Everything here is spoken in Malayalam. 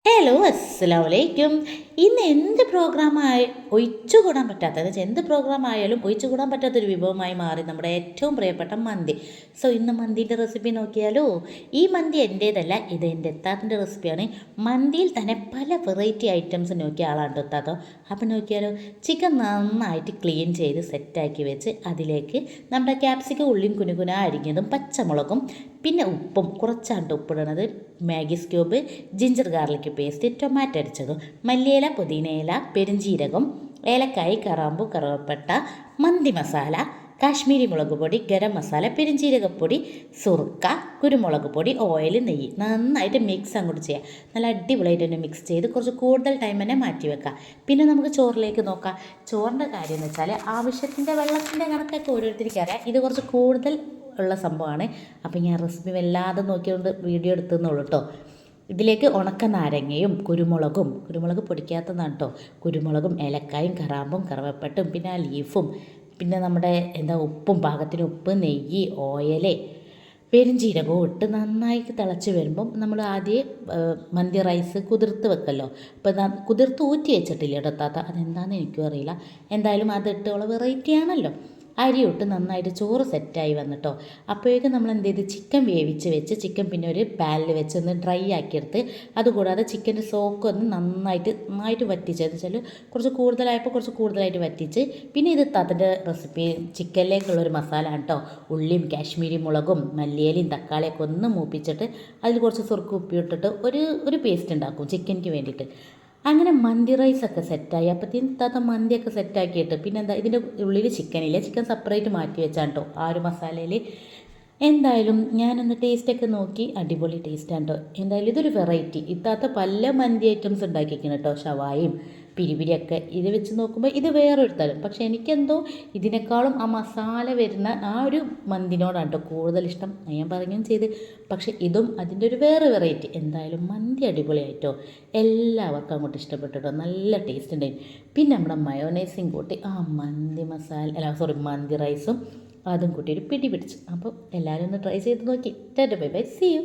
ഹലോ അസ്സലാമലൈക്കും. ഇന്ന് എന്ത് പ്രോഗ്രാമായി ഒഴിച്ചുകൂടാൻ പറ്റാത്ത എന്ന് വെച്ചാൽ എന്ത് പ്രോഗ്രാം ആയാലും ഒഴിച്ചുകൂടാൻ പറ്റാത്തൊരു വിഭവമായി മാറി നമ്മുടെ ഏറ്റവും പ്രിയപ്പെട്ട മന്തി. സോ ഇന്ന് മന്തിൻ്റെ റെസിപ്പി നോക്കിയാലോ. ഈ മന്തി എൻ്റേതല്ല, ഇത് എൻ്റെ എത്താത്തിൻ്റെ റെസിപ്പിയാണ്. മന്തിയിൽ തന്നെ പല വെറൈറ്റി ഐറ്റംസ് നോക്കിയ ആളാണ് എത്താത്തോ. അപ്പം നോക്കിയാലോ, ചിക്കൻ നന്നായിട്ട് ക്ലീൻ ചെയ്ത് സെറ്റാക്കി വെച്ച് അതിലേക്ക് നമ്മുടെ ക്യാപ്സിക്കം ഉള്ളിയും കുനുകുന അരിഞ്ഞതും പച്ചമുളകും പിന്നെ ഉപ്പും കുറച്ചാണ്ട് ഉപ്പിടണത്, Maggi cube, ginger garlic paste, tomato അടിച്ചതും, മല്ലിയില, പുതിനയില, പെരുംജീരകം, ഏലക്കായ്, കറാമ്പു, കറുവപ്പട്ട, മന്തി മസാല, കാശ്മീരി മുളക് പൊടി, ഗരം മസാല, പെരുംജീരകപ്പൊടി, സുർക്ക, കുരുമുളക് പൊടി, ഓയിൽ, നെയ്യ് നന്നായിട്ട് മിക്സ് അങ്ങോട്ട് ചെയ്യുക. നല്ല അടിപൊളിയായിട്ട് തന്നെ മിക്സ് ചെയ്ത് കുറച്ച് കൂടുതൽ ടൈം തന്നെ മാറ്റി വെക്കാം. പിന്നെ നമുക്ക് ചോറിലേക്ക് നോക്കാം. ചോറിൻ്റെ കാര്യം എന്ന് വെച്ചാൽ ആവശ്യത്തിൻ്റെ വെള്ളത്തിൻ്റെ കണക്കൊക്കെ ഓരോരുത്തർക്കും അറിയാം. ഇത് കുറച്ച് കൂടുതൽ ഉള്ള സംഭവമാണ്. അപ്പം ഞാൻ റെസിപ്പി വല്ലാതെ നോക്കിക്കൊണ്ട് വീഡിയോ എടുത്തുന്നുള്ളൂ കേട്ടോ. ഇതിലേക്ക് ഉണക്ക നാരങ്ങയും കുരുമുളക് പൊടിക്കാത്തതാണ് കേട്ടോ. കുരുമുളകും ഏലക്കായും കറാമ്പും കറുവപ്പട്ടും പിന്നെ ആ ലീഫും പിന്നെ നമ്മുടെ ഉപ്പും, പാകത്തിന് ഉപ്പ്, നെയ്യ്, ഓയിൽ, പെരുംജീരകവും ഇട്ട് നന്നായി തിളച്ച് വരുമ്പം നമ്മൾ ആദ്യം മന്തി റൈസ് കുതിർത്ത് വെക്കല്ലോ. അപ്പോൾ കുതിർത്ത് ഊറ്റി വെച്ചിട്ടില്ല കേട്ടോ താത്ത, അതെന്താണെന്ന് എനിക്കും അറിയില്ല. എന്തായാലും അത് ഇട്ടുള്ള വെറൈറ്റി ആണല്ലോ. അരിയിട്ട് നന്നായിട്ട് ചോറ് സെറ്റായി വന്നിട്ടോ. അപ്പോഴേക്കും നമ്മൾ എന്ത് ചെയ്ത് ചിക്കൻ വേവിച്ച് വെച്ച് ചിക്കൻ പിന്നെ ഒരു പാനിൽ വെച്ച് ഒന്ന് ഡ്രൈ ആക്കിയെടുത്ത്, അതുകൂടാതെ ചിക്കൻ്റെ സോക്ക് ഒന്ന് നന്നായിട്ട് വറ്റിച്ചതെന്ന് വെച്ചാൽ കുറച്ച് കൂടുതലായപ്പോൾ കുറച്ച് കൂടുതലായിട്ട് വറ്റിച്ച്, പിന്നെ ഇത് തത്തിൻ്റെ റെസിപ്പി ചിക്കനിലേക്കുള്ളൊരു മസാല കേട്ടോ. ഉള്ളിയും കാശ്മീരി മുളകും മല്ലിയിലയും തക്കാളിയൊക്കെ ഒന്ന് മൂപ്പിച്ചിട്ട് അതിൽ കുറച്ച് സുർക്ക ഉപ്പിട്ടിട്ട് ഒരു പേസ്റ്റ് ഉണ്ടാക്കും ചിക്കനിക്ക് വേണ്ടിയിട്ട്. അങ്ങനെ മന്തി റൈസൊക്കെ സെറ്റായി. അപ്പോഴത്തേക്കും താത്ത മന്തിയൊക്കെ സെറ്റാക്കിയിട്ട് പിന്നെ ഇതിൻ്റെ ഉള്ളിൽ ചിക്കൻ സെപ്പറേറ്റ് മാറ്റി വെച്ചാണ് കേട്ടോ ആ ഒരു മസാലയിൽ. എന്തായാലും ഞാനൊന്ന് ടേസ്റ്റൊക്കെ നോക്കി, അടിപൊളി ടേസ്റ്റാണ് കേട്ടോ. എന്തായാലും ഇതൊരു വെറൈറ്റി. ഇത്താത്ത പല മന്തി ഐറ്റംസ് ഉണ്ടാക്കിയിരിക്കണം കേട്ടോ, ഷവായും പിരിപിരിയൊക്കെ. ഇത് വെച്ച് നോക്കുമ്പോൾ ഇത് വേറൊരു തരം. പക്ഷേ എനിക്കെന്തോ ഇതിനേക്കാളും ആ മസാല വരുന്ന ആ ഒരു മന്തിനോടാണ് കേട്ടോ കൂടുതൽ ഇഷ്ടം. ഞാൻ പറയുകയും ചെയ്ത്. പക്ഷേ ഇതും അതിൻ്റെ ഒരു വേറെ വെറൈറ്റി. എന്തായാലും മന്തി അടിപൊളിയായിട്ടോ, എല്ലാവർക്കും അങ്ങോട്ട് ഇഷ്ടപ്പെട്ടോ, നല്ല ടേസ്റ്റ് ഉണ്ടായിരുന്നു. പിന്നെ നമ്മുടെ മയോനൈസും കൂട്ടി ആ മന്തി റൈസും അതും കൂട്ടി ഒരു പിടി പിടിച്ചു. അപ്പോൾ എല്ലാവരും ഒന്ന് ട്രൈ ചെയ്ത് നോക്കി. Bye bye, see U.